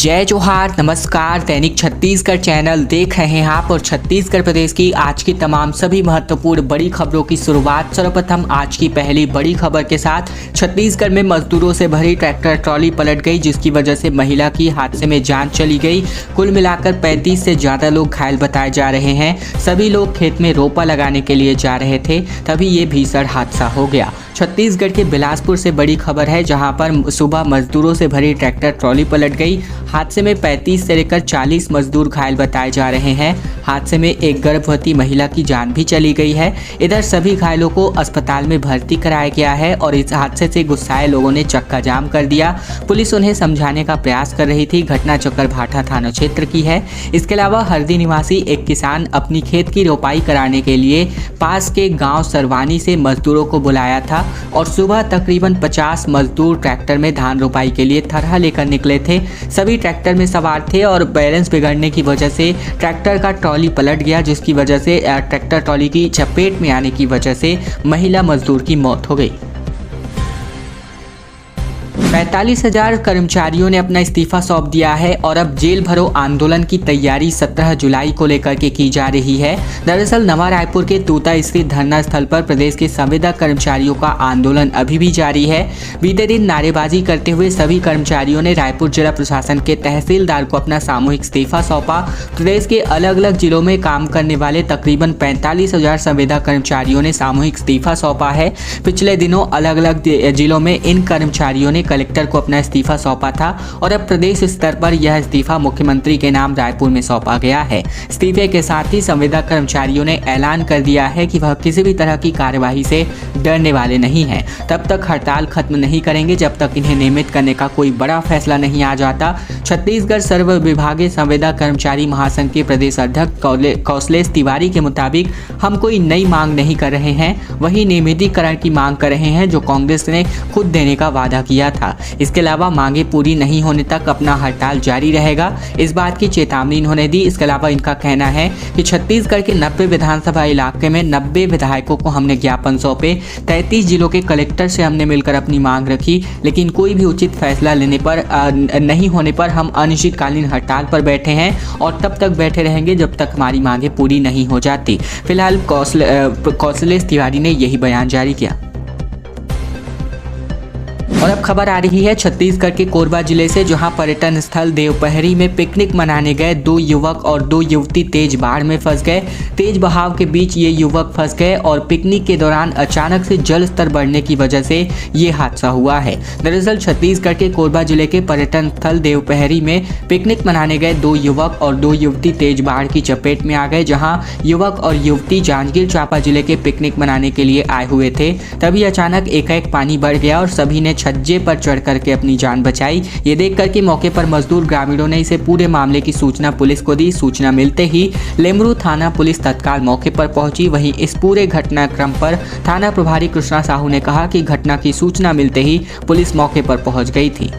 जय जोहार, नमस्कार। दैनिक छत्तीसगढ़ चैनल देख रहे हैं आप और छत्तीसगढ़ प्रदेश की आज की तमाम सभी महत्वपूर्ण बड़ी खबरों की शुरुआत सर्वप्रथम आज की पहली बड़ी खबर के साथ। छत्तीसगढ़ में मजदूरों से भरी ट्रैक्टर ट्रॉली पलट गई, जिसकी वजह से महिला की हादसे में जान चली गई। कुल मिलाकर 35 से ज़्यादा लोग घायल बताए जा रहे हैं। सभी लोग खेत में रोपा लगाने के लिए जा रहे थे, तभी ये भीषण हादसा हो गया। छत्तीसगढ़ के बिलासपुर से बड़ी खबर है, जहां पर सुबह मजदूरों से भरी ट्रैक्टर ट्रॉली पलट गई। हादसे में 35 से लेकर 40 मजदूर घायल बताए जा रहे हैं। हादसे में एक गर्भवती महिला की जान भी चली गई है। इधर सभी घायलों को अस्पताल में भर्ती कराया गया है और इस हादसे से गुस्साए लोगों ने चक्का जाम कर दिया। पुलिस उन्हें समझाने का प्रयास कर रही थी। घटना चक्करभाठा थाना क्षेत्र की है। इसके अलावा हरदी निवासी एक किसान अपनी खेत की रोपाई कराने के लिए पास के गाँव सरवानी से मजदूरों को बुलाया था और सुबह तकरीबन 50 मजदूर ट्रैक्टर में धान रोपाई के लिए थरहा लेकर निकले थे। सभी ट्रैक्टर में सवार थे और बैलेंस बिगड़ने की वजह से ट्रैक्टर का ट्रॉली पलट गया, जिसकी वजह से ट्रैक्टर ट्रॉली की चपेट में आने की वजह से महिला मजदूर की मौत हो गई। 45,000 कर्मचारियों ने अपना इस्तीफा सौंप दिया है और अब जेल भरो आंदोलन की तैयारी 17 जुलाई को लेकर के की जा रही है। दरअसल नवा रायपुर के तूता स्थित धरना स्थल पर प्रदेश के संविदा कर्मचारियों का आंदोलन अभी भी जारी है। बीते दिन नारेबाजी करते हुए सभी कर्मचारियों ने रायपुर जिला प्रशासन के तहसीलदार को अपना सामूहिक इस्तीफा सौंपा। प्रदेश के अलग अलग जिलों में काम करने वाले तकरीबन 45,000 संविदा कर्मचारियों ने सामूहिक इस्तीफा सौंपा है। पिछले दिनों अलग अलग जिलों में इन कर्मचारियों ने कलेक्टर को अपना इस्तीफा सौंपा था और अब प्रदेश स्तर पर यह इस्तीफा मुख्यमंत्री के नाम रायपुर में सौंपा गया है। इस्तीफे के साथ ही संविदा कर्मचारियों ने ऐलान कर दिया है कि वह किसी भी तरह की कार्यवाही से डरने वाले नहीं हैं। तब तक हड़ताल खत्म नहीं करेंगे जब तक इन्हें नियमित करने का कोई बड़ा फैसला नहीं आ जाता। छत्तीसगढ़ सर्व विभागीय संविदा कर्मचारी महासंघ के प्रदेश अध्यक्ष कौशलेश तिवारी के मुताबिक हम कोई नई मांग नहीं कर रहे हैं, वही नियमितीकरण की मांग कर रहे हैं जो कांग्रेस ने खुद देने का वादा किया था। इसके अलावा मांगे पूरी नहीं होने तक अपना हड़ताल जारी रहेगा, इस बात की चेतावनी इन्होंने दी। इसके अलावा इनका कहना है कि छत्तीसगढ़ के 90 विधानसभा इलाके में 90 विधायकों को हमने ज्ञापन सौंपे, 33 जिलों के कलेक्टर से हमने मिलकर अपनी मांग रखी, लेकिन कोई भी उचित फैसला लेने पर नहीं होने पर हम अनिश्चितकालीन हड़ताल पर बैठे हैं और तब तक बैठे रहेंगे जब तक हमारी मांगे पूरी नहीं हो जाती। फिलहाल कौशलेश तिवारी ने यही बयान जारी किया। और अब खबर आ रही है छत्तीसगढ़ के कोरबा जिले से, जहां पर्यटन स्थल देवपहरी में पिकनिक मनाने गए 2 युवक और 2 युवती तेज बाढ़ में फंस गए। तेज बहाव के बीच ये युवक फंस गए और पिकनिक के दौरान अचानक से जल स्तर बढ़ने की वजह से ये हादसा हुआ है। दरअसल छत्तीसगढ़ के कोरबा जिले के पर्यटन स्थल देवपहरी में पिकनिक मनाने गए 2 युवक और 2 युवती तेज बाढ़ की चपेट में आ गए। जहाँ युवक और युवती जांजगीर चांपा जिले के पिकनिक मनाने के लिए आए हुए थे, तभी अचानक एकाएक पानी बढ़ गया और सभी ने छज्जे पर चढ़ करके अपनी जान बचाई। ये देख करके मौके पर मजदूर ग्रामीणों ने इसे पूरे मामले की सूचना पुलिस को दी। सूचना मिलते ही लेमरू थाना पुलिस तत्काल मौके पर पहुंची। वहीं इस पूरे घटनाक्रम पर थाना प्रभारी कृष्णा साहू ने कहा कि घटना की सूचना मिलते ही पुलिस मौके पर पहुंच गई थी।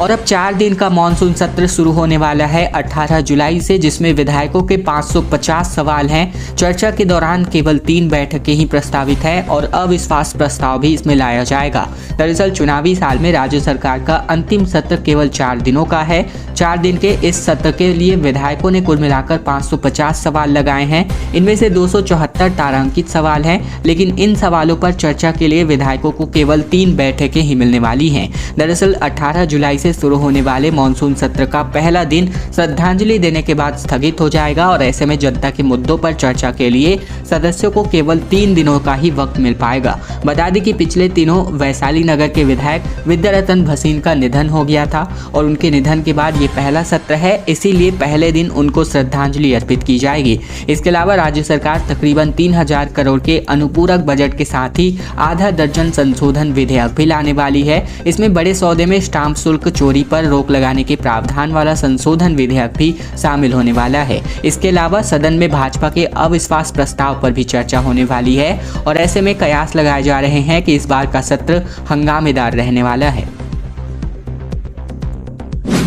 और अब 4 दिन का मानसून सत्र शुरू होने वाला है 18 जुलाई से, जिसमें विधायकों के 550 सवाल हैं। चर्चा के दौरान केवल 3 बैठकें ही प्रस्तावित है और अविश्वास प्रस्ताव भी इसमें लाया जाएगा। दरअसल चुनावी साल में राज्य सरकार का अंतिम सत्र केवल 4 दिनों का है। 4 दिन के इस सत्र के लिए विधायकों ने कुल मिलाकर 550 सवाल लगाए हैं। इनमें से 274 तारांकित सवाल हैं, लेकिन इन सवालों पर चर्चा के लिए विधायकों को केवल 3 बैठकें ही मिलने वाली हैं। दरअसल 18 जुलाई से शुरू होने वाले मानसून सत्र का पहला दिन श्रद्धांजलि देने के बाद स्थगित हो जाएगा और ऐसे में जनता के मुद्दों पर चर्चा के लिए सदस्यों को केवल 3 दिनों का ही वक्त मिल पाएगा। बता दें कि पिछले दिनों वैशाली नगर के विधायक विद्यारतन भसीन का निधन हो गया था और उनके निधन के बाद ये पहला सत्र है, इसीलिए पहले दिन उनको श्रद्धांजलि अर्पित की जाएगी। इसके अलावा राज्य सरकार तकरीबन 3,000 करोड़ के अनुपूरक बजट के साथ ही आधा दर्जन संशोधन विधेयक भी लाने वाली है। इसमें बड़े सौदे में स्टाम्प शुल्क चोरी पर रोक लगाने के प्रावधान वाला संशोधन विधेयक भी शामिल होने वाला है। इसके अलावा सदन में भाजपा के अविश्वास प्रस्ताव पर भी चर्चा होने वाली है और ऐसे में कयास लगाए जा रहे हैं कि इस बार का सत्र हंगामेदार रहने वाला है।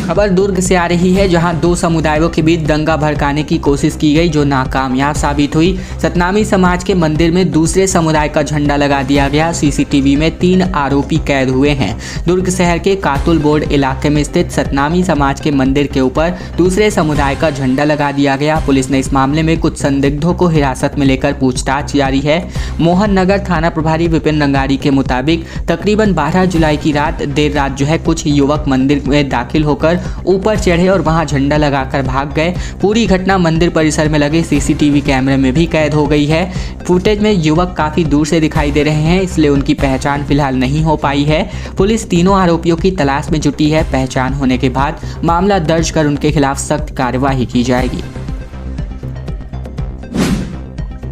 खबर दुर्ग से आ रही है, जहां दो समुदायों के बीच दंगा भड़काने की कोशिश की गई जो नाकामयाब साबित हुई। सतनामी समाज के मंदिर में दूसरे समुदाय का झंडा लगा दिया गया। सीसीटीवी में 3 आरोपी कैद हुए हैं। दुर्ग शहर के कातुल बोर्ड इलाके में स्थित सतनामी समाज के मंदिर के ऊपर दूसरे समुदाय का झंडा लगा दिया गया। पुलिस ने इस मामले में कुछ संदिग्धों को हिरासत में लेकर पूछताछ जारी है। मोहन नगर थाना प्रभारी विपिन रंगारी के मुताबिक तकरीबन 12 जुलाई की रात देर रात कुछ युवक मंदिर में दाखिल होकर ऊपर चढ़े और वहां झंडा लगाकर भाग गए। पूरी घटना मंदिर परिसर में लगे सीसीटीवी कैमरे में भी कैद हो गई है। फुटेज में युवक काफी दूर से दिखाई दे रहे हैं, इसलिए उनकी पहचान फिलहाल नहीं हो पाई है। पुलिस तीनों आरोपियों की तलाश में जुटी है। पहचान होने के बाद मामला दर्ज कर उनके खिलाफ सख्त कार्यवाही की जाएगी।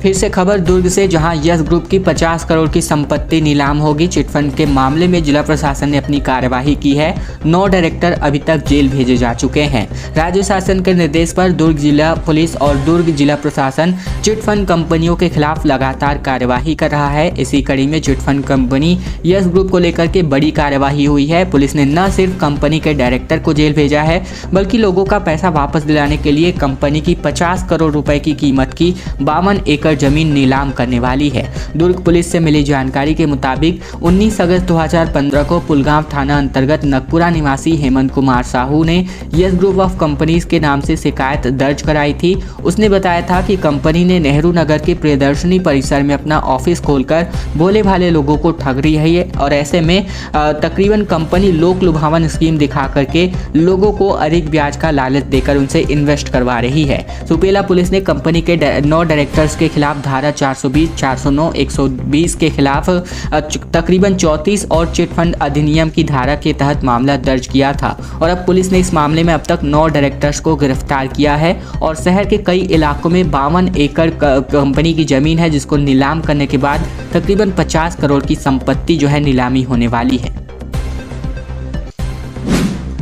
फिर से खबर दुर्ग से, जहां यस ग्रुप की 50 करोड़ की संपत्ति नीलाम होगी। चिटफंड के मामले में जिला प्रशासन ने अपनी कार्यवाही की है। 9 डायरेक्टर अभी तक जेल भेजे जा चुके हैं। राज्य शासन के निर्देश पर दुर्ग जिला पुलिस और दुर्ग जिला प्रशासन चिटफंड कंपनियों के खिलाफ लगातार कार्यवाही कर रहा है। इसी कड़ी में चिटफंड कंपनी यस ग्रुप को लेकर के बड़ी कार्यवाही हुई है। पुलिस ने न सिर्फ कंपनी के डायरेक्टर को जेल भेजा है, बल्कि लोगों का पैसा वापस दिलाने के लिए कंपनी की 50 करोड़ रुपए की कीमत की 52 एकड़ जमीन नीलाम करने वाली है। दुर्ग पुलिस से मिली जानकारी के मुताबिक 19 अगस्त 2015 को पुलगांव थाना अंतर्गत नगपुरा निवासी हेमंत कुमार साहू ने यस ग्रुप ऑफ कंपनीज के नाम से शिकायत दर्ज कराई थी। उसने बताया था कि कंपनी ने नेहरू नगर के प्रियदर्शनी परिसर में अपना ऑफिस खोलकर भोले भाले लोगों को ठग रही है और ऐसे में तकरीबन कंपनी लोक लुभावन स्कीम दिखा करके लोगों को अधिक ब्याज का लालच देकर उनसे इन्वेस्ट करवा रही है। सुपेला पुलिस ने कंपनी के 9 डायरेक्टर्स के खिलाफ धारा 420, 409, 120 के खिलाफ तकरीबन 34 और चिटफंड अधिनियम की धारा के तहत मामला दर्ज किया था और अब पुलिस ने इस मामले में अब तक 9 डायरेक्टर्स को गिरफ्तार किया है और शहर के कई इलाकों में 52 एकड़ कंपनी की जमीन है, जिसको नीलाम करने के बाद तकरीबन 50 करोड़ की संपत्ति नीलामी होने वाली है।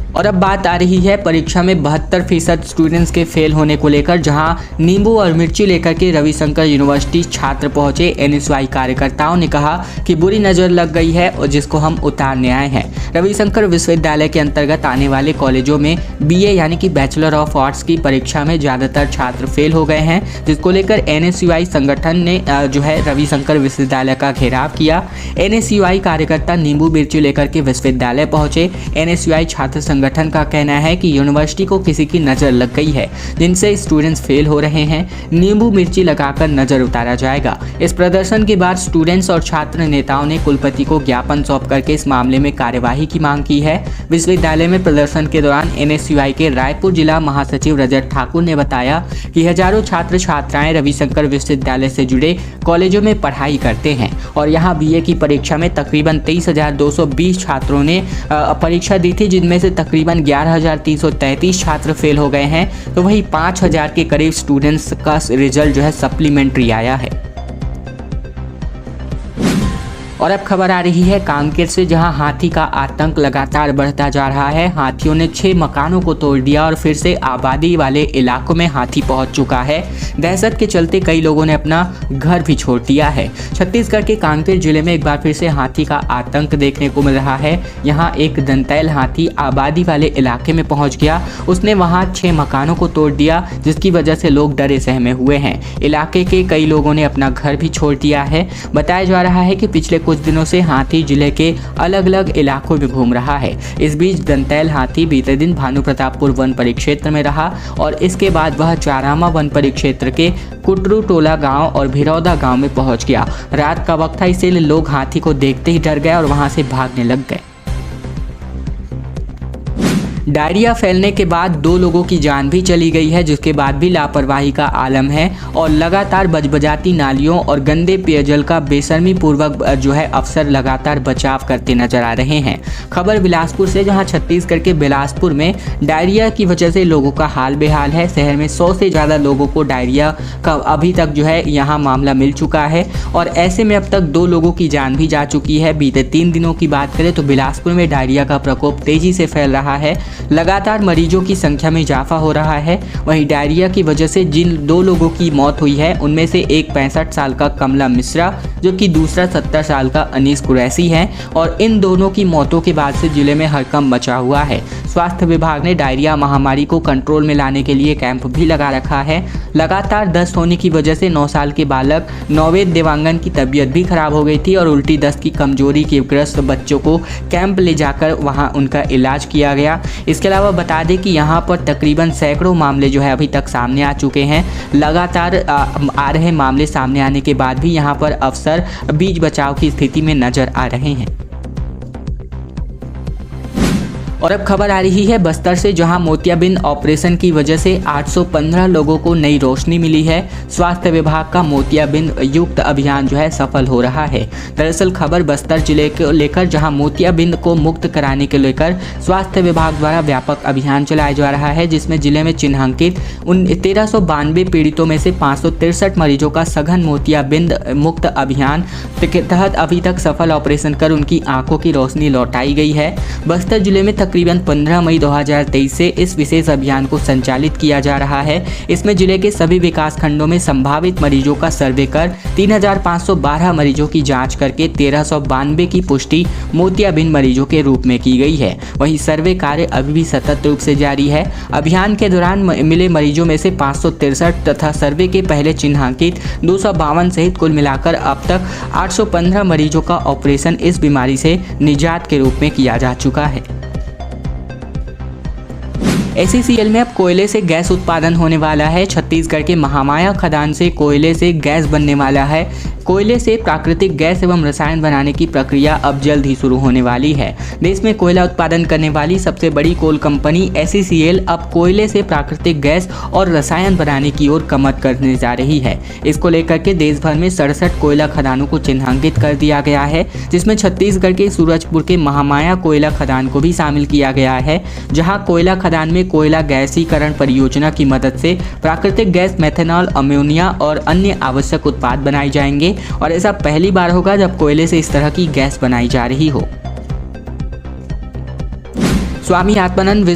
और अब बात आ रही है परीक्षा में 72% स्टूडेंट्स के फेल होने को लेकर, जहां नींबू और मिर्ची लेकर के रविशंकर यूनिवर्सिटी छात्र पहुंचे। एनएसयूआई कार्यकर्ताओं ने कहा कि बुरी नज़र लग गई है और जिसको हम उतारने आए हैं। रविशंकर विश्वविद्यालय के अंतर्गत आने वाले कॉलेजों में BA यानी कि बैचलर ऑफ आर्ट्स की परीक्षा में ज़्यादातर छात्र फेल हो गए हैं, जिसको लेकर एनएसयूआई संगठन ने रविशंकर विश्वविद्यालय का घेराव किया। एनएसयूआई कार्यकर्ता नींबू मिर्ची लेकर के विश्वविद्यालय पहुंचे। एनएसयूआई छात्र संगठन का कहना है कि यूनिवर्सिटी को किसी की नज़र लग गई है, जिनसे स्टूडेंट्स फेल हो रहे हैं। नींबू मिर्ची लगाकर नज़र उतारा जाएगा। इस प्रदर्शन के बाद स्टूडेंट्स और छात्र नेताओं ने कुलपति को ज्ञापन सौंप करके इस मामले में कार्यवाही की मांग की है। विश्वविद्यालय में प्रदर्शन के दौरान एनएसयूआई के रायपुर जिला महासचिव रजत ठाकुर ने बताया कि हजारों छात्र छात्राएं रविशंकर विश्वविद्यालय से जुड़े कॉलेजों में पढ़ाई करते हैं और यहाँ BA की परीक्षा में तकरीबन 23,220 छात्रों ने परीक्षा दी थी, जिनमें से तकरीबन 11,333 छात्र फेल हो गए हैं, तो वही 5,000 के करीब स्टूडेंट्स का रिजल्ट सप्लीमेंट्री आया है। और अब खबर आ रही है कांकेर से, जहां हाथी का आतंक लगातार बढ़ता जा रहा है। हाथियों ने 6 मकानों को तोड़ दिया और फिर से आबादी वाले इलाकों में हाथी पहुंच चुका है। दहशत के चलते कई लोगों ने अपना घर भी छोड़ दिया है। छत्तीसगढ़ के कांकेर जिले में एक बार फिर से हाथी का आतंक देखने को मिल रहा है। यहाँ एक दंतैल हाथी आबादी वाले इलाके में पहुँच गया। उसने वहाँ 6 मकानों को तोड़ दिया, जिसकी वजह से लोग डरे सहमे हुए हैं। इलाके के कई लोगों ने अपना घर भी छोड़ दिया है। बताया जा रहा है कि पिछले कुछ दिनों से हाथी जिले के अलग अलग इलाकों में घूम रहा है। इस बीच दंतैल हाथी बीते दिन भानु प्रतापपुर वन परिक्षेत्र में रहा और इसके बाद वह चारामा वन परिक्षेत्र के कुटरू टोला गांव और भिरौदा गांव में पहुंच गया। रात का वक्त था, इसीलिए लोग हाथी को देखते ही डर गए और वहां से भागने लग गए। डायरिया फैलने के बाद 2 लोगों की जान भी चली गई है, जिसके बाद भी लापरवाही का आलम है और लगातार बजबजाती नालियों और गंदे पेयजल का बेशर्मी पूर्वक अफसर लगातार बचाव करते नजर आ रहे हैं। खबर बिलासपुर से, जहां छत्तीसगढ़ के बिलासपुर में डायरिया की वजह से लोगों का हाल बेहाल है। शहर में 100 से ज़्यादा लोगों को डायरिया का अभी तक यहाँ मामला मिल चुका है और ऐसे में अब तक 2 लोगों की जान भी जा चुकी है। बीते 3 दिनों की बात करें तो बिलासपुर में डायरिया का प्रकोप तेजी से फैल रहा है। लगातार मरीजों की संख्या में इजाफा हो रहा है। वहीं डायरिया की वजह से जिन 2 लोगों की मौत हुई है, उनमें से एक 65 साल का कमला मिश्रा, जो कि दूसरा 70 साल का अनीस कुरैशी है और इन दोनों की मौतों के बाद से जिले में हड़कंप मचा हुआ है। स्वास्थ्य विभाग ने डायरिया महामारी को कंट्रोल में लाने के लिए कैंप भी लगा रखा है। लगातार दस्त होने की वजह से 9 साल के बालक नवोदित देवांगन की तबीयत भी खराब हो गई थी और उल्टी दस्त की कमजोरी के ग्रस्त बच्चों को कैंप ले जाकर वहां उनका इलाज किया गया। इसके अलावा बता दें कि यहां पर तकरीबन सैकड़ों मामले जो है अभी तक सामने आ चुके हैं। लगातार आ रहे मामले सामने आने के बाद भी यहां पर अफसर बीच बचाव की स्थिति में नजर आ रहे हैं। और अब खबर आ रही है बस्तर से, जहां मोतियाबिंद ऑपरेशन की वजह से 815 लोगों को नई रोशनी मिली है। स्वास्थ्य विभाग का मोतियाबिंद युक्त अभियान जो है सफल हो रहा है। दरअसल खबर बस्तर जिले को लेकर, जहां मोतियाबिंद को मुक्त कराने के लेकर स्वास्थ्य विभाग द्वारा व्यापक अभियान चलाया जा रहा है, जिसमें जिले में चिन्हांकित 1392 पीड़ितों में से 563 मरीजों का सघन मोतियाबिंद मुक्त अभियान के तहत अभी तक सफल ऑपरेशन कर उनकी आंखों की रोशनी लौटाई गई है। बस्तर जिले में तकरीबन 15 मई 2023 से इस विशेष अभियान को संचालित किया जा रहा है। इसमें जिले के सभी विकास खंडों में संभावित मरीजों का सर्वे कर 3512 मरीजों की जांच करके 1392 की पुष्टि मोतियाबिंद मरीजों के रूप में की गई है। वहीं सर्वे कार्य अभी भी सतत रूप से जारी है। अभियान के दौरान मिले मरीजों में से 563 तथा सर्वे के पहले चिन्हांकित 252 सहित कुल मिलाकर अब तक 815 मरीजों का ऑपरेशन इस बीमारी से निजात के रूप में किया जा चुका है। SECL में अब कोयले से गैस उत्पादन होने वाला है। छत्तीसगढ़ के महामाया खदान से कोयले से गैस बनने वाला है। कोयले से प्राकृतिक गैस एवं रसायन बनाने की प्रक्रिया अब जल्द ही शुरू होने वाली है। देश में कोयला उत्पादन करने वाली सबसे बड़ी कोल कंपनी SECL अब कोयले से प्राकृतिक गैस और रसायन बनाने की ओर कमर करने जा रही है। इसको लेकर के देश भर में 67 कोयला खदानों को चिन्हांकित कर दिया गया है, जिसमें छत्तीसगढ़ के सूरजपुर के महामाया कोयला खदान को भी शामिल किया गया है, जहाँ कोयला खदान में कोयला गैसीकरण परियोजना की मदद से प्राकृतिक गैस, मेथनॉल, अमोनिया और अन्य आवश्यक उत्पाद बनाए जाएंगे। और ऐसा पहली बार होगा जब कोयले से इस तरह की गैस बनाई जा रही हो। स्वामी आत्मानंद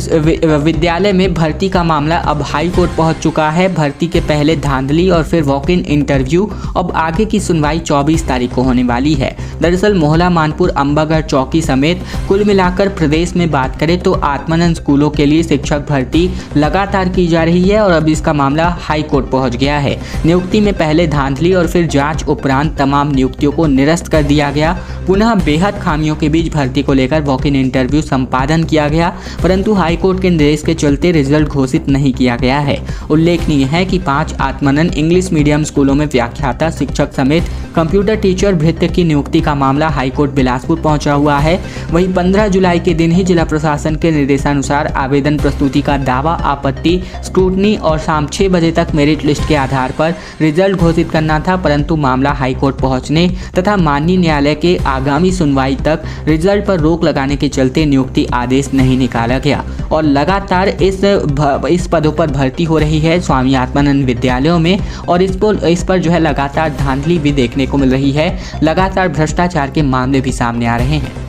विद्यालय में भर्ती का मामला अब हाई कोर्ट पहुंच चुका है। भर्ती के पहले धांधली और फिर वॉक इन इंटरव्यू। अब आगे की सुनवाई 24 तारीख को होने वाली है। दरअसल मोहला, मानपुर, अंबागढ़ चौकी समेत कुल मिलाकर प्रदेश में बात करें तो आत्मानंद स्कूलों के लिए शिक्षक भर्ती लगातार की जा रही है और अब इसका मामला हाई कोर्ट पहुँच गया है। नियुक्ति में पहले धांधली और फिर जाँच उपरांत तमाम नियुक्तियों को निरस्त कर दिया गया। पुनः बेहद खामियों के बीच भर्ती को लेकर वॉक इन इंटरव्यू संपादन किया गया, परंतु हाईकोर्ट के निर्देश के चलते रिजल्ट घोषित नहीं किया गया है। उल्लेखनीय है कि 5 आत्मानंद इंग्लिश मीडियम स्कूलों में व्याख्याता, शिक्षक समेत कंप्यूटर टीचर भृत्य की नियुक्ति का मामला हाईकोर्ट बिलासपुर पहुंचा हुआ है। वहीं 15 जुलाई के दिन ही जिला प्रशासन के निर्देशानुसार आवेदन प्रस्तुति का दावा, आपत्ति, स्क्रूटनी और शाम 6 बजे तक मेरिट लिस्ट के आधार पर रिजल्ट घोषित करना था, परंतु मामला हाईकोर्ट पहुंचने तथा माननीय न्यायालय के आगामी सुनवाई तक रिजल्ट पर रोक लगाने के चलते नियुक्ति आदेश नहीं निकाला गया और लगातार इस पदों पर भर्ती हो रही है स्वामी आत्मानंद विद्यालयों में। और इस पर जो है लगातार धांधली भी देखने को मिल रही है। लगातार भ्रष्टाचार के मामले भी सामने आ रहे हैं।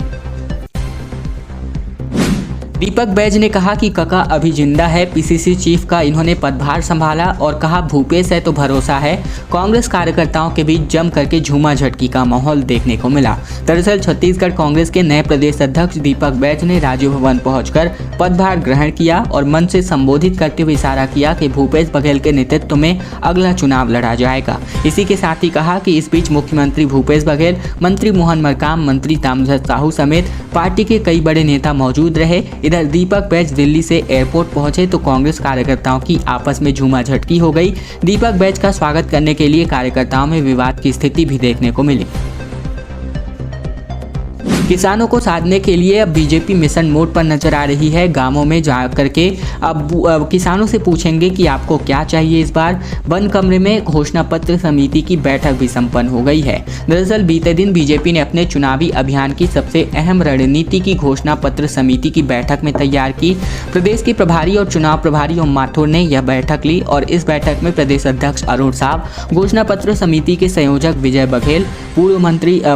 दीपक बैज ने कहा कि कका अभी जिंदा है। PCC चीफ का इन्होंने पदभार संभाला और कहा भूपेश है तो भरोसा है। कांग्रेस कार्यकर्ताओं के बीच जम करके झूमा झटकी का माहौल देखने को मिला। दरअसल छत्तीसगढ़ कांग्रेस के नए प्रदेश अध्यक्ष दीपक बैज ने राजीव भवन पहुंचकर पदभार ग्रहण किया और मन से संबोधित करते हुए इशारा किया कि भूपेश बघेल के नेतृत्व में अगला चुनाव लड़ा जाएगा। इसी के साथ ही कहा कि इस बीच मुख्यमंत्री भूपेश बघेल, मंत्री मोहन मरकाम, मंत्री ताम्रध्वज साहू समेत पार्टी के कई बड़े नेता मौजूद रहे। इधर दीपक बैज दिल्ली से एयरपोर्ट पहुंचे तो कांग्रेस कार्यकर्ताओं की आपस में झूमा झटकी हो गई। दीपक बैज का स्वागत करने के लिए कार्यकर्ताओं में विवाद की स्थिति भी देखने को मिली। किसानों को साधने के लिए अब बीजेपी मिशन मोड पर नजर आ रही है। गांवों में जा करके अब किसानों से पूछेंगे कि आपको क्या चाहिए। इस बार बंद कमरे में घोषणा पत्र समिति की बैठक भी संपन्न हो गई है। दरअसल बीते दिन बीजेपी ने अपने चुनावी अभियान की सबसे अहम रणनीति की घोषणा पत्र समिति की बैठक में तैयार की। प्रदेश के प्रभारी और चुनाव प्रभारी ओम माथुर ने यह बैठक ली और इस बैठक में प्रदेश अध्यक्ष अरुण साव, घोषणा पत्र समिति के संयोजक विजय बघेल, पूर्व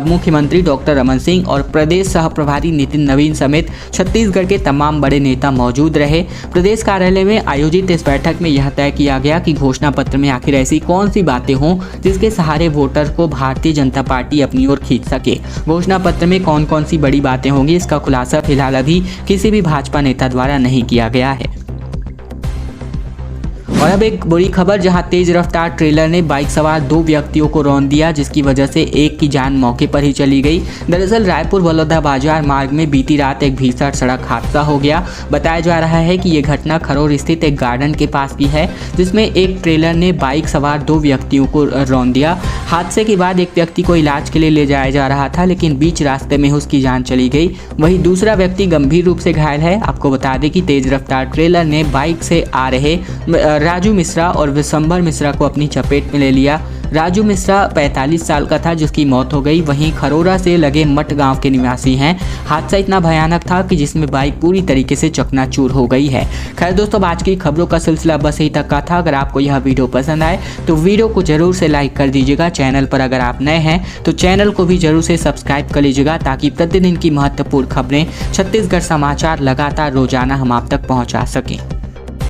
मुख्यमंत्री डॉक्टर रमन सिंह और प्रदेश सह प्रभारी नितिन नवीन समेत छत्तीसगढ़ के तमाम बड़े नेता मौजूद रहे। प्रदेश कार्यालय में आयोजित इस बैठक में यह तय किया गया कि घोषणा पत्र में आखिर ऐसी कौन सी बातें हों जिसके सहारे वोटर को भारतीय जनता पार्टी अपनी ओर खींच सके। घोषणा पत्र में कौन कौन सी बड़ी बातें होंगी, इसका खुलासा फिलहाल अभी किसी भी भाजपा नेता द्वारा नहीं किया गया है। और अब एक बुरी खबर, जहां तेज रफ्तार ट्रेलर ने बाइक सवार 2 व्यक्तियों को रौंद दिया, जिसकी वजह से एक की जान मौके पर ही चली गई। दरअसल रायपुर बलौदा बाजार मार्ग में बीती रात एक भीषण सड़क हादसा हो गया। बताया जा रहा है कि ये घटना खरोर स्थित एक गार्डन के पास की है, जिसमें एक ट्रेलर ने बाइक सवार 2 व्यक्तियों को रौंद दिया। हादसे के बाद एक व्यक्ति को इलाज के लिए ले जाया जा रहा था, लेकिन बीच रास्ते में उसकी जान चली गई। वहीं दूसरा व्यक्ति गंभीर रूप से घायल है। आपको बता दें कि तेज रफ्तार ट्रेलर ने बाइक से आ रहे राजू मिश्रा और विशंबर मिश्रा को अपनी चपेट में ले लिया। राजू मिश्रा 45 साल का था, जिसकी मौत हो गई। वहीं खरोरा से लगे मठ गांव के निवासी हैं। हादसा इतना भयानक था कि जिसमें बाइक पूरी तरीके से चकनाचूर हो गई है। खैर दोस्तों, आज की खबरों का सिलसिला बस यही तक का था। अगर आपको यह वीडियो पसंद आए तो वीडियो को जरूर से लाइक कर दीजिएगा। चैनल पर अगर आप नए हैं तो चैनल को भी जरूर से सब्सक्राइब कर लीजिएगा, ताकि प्रतिदिन की महत्वपूर्ण खबरें, छत्तीसगढ़ समाचार लगातार रोजाना हम आप तक पहुँचा सकें।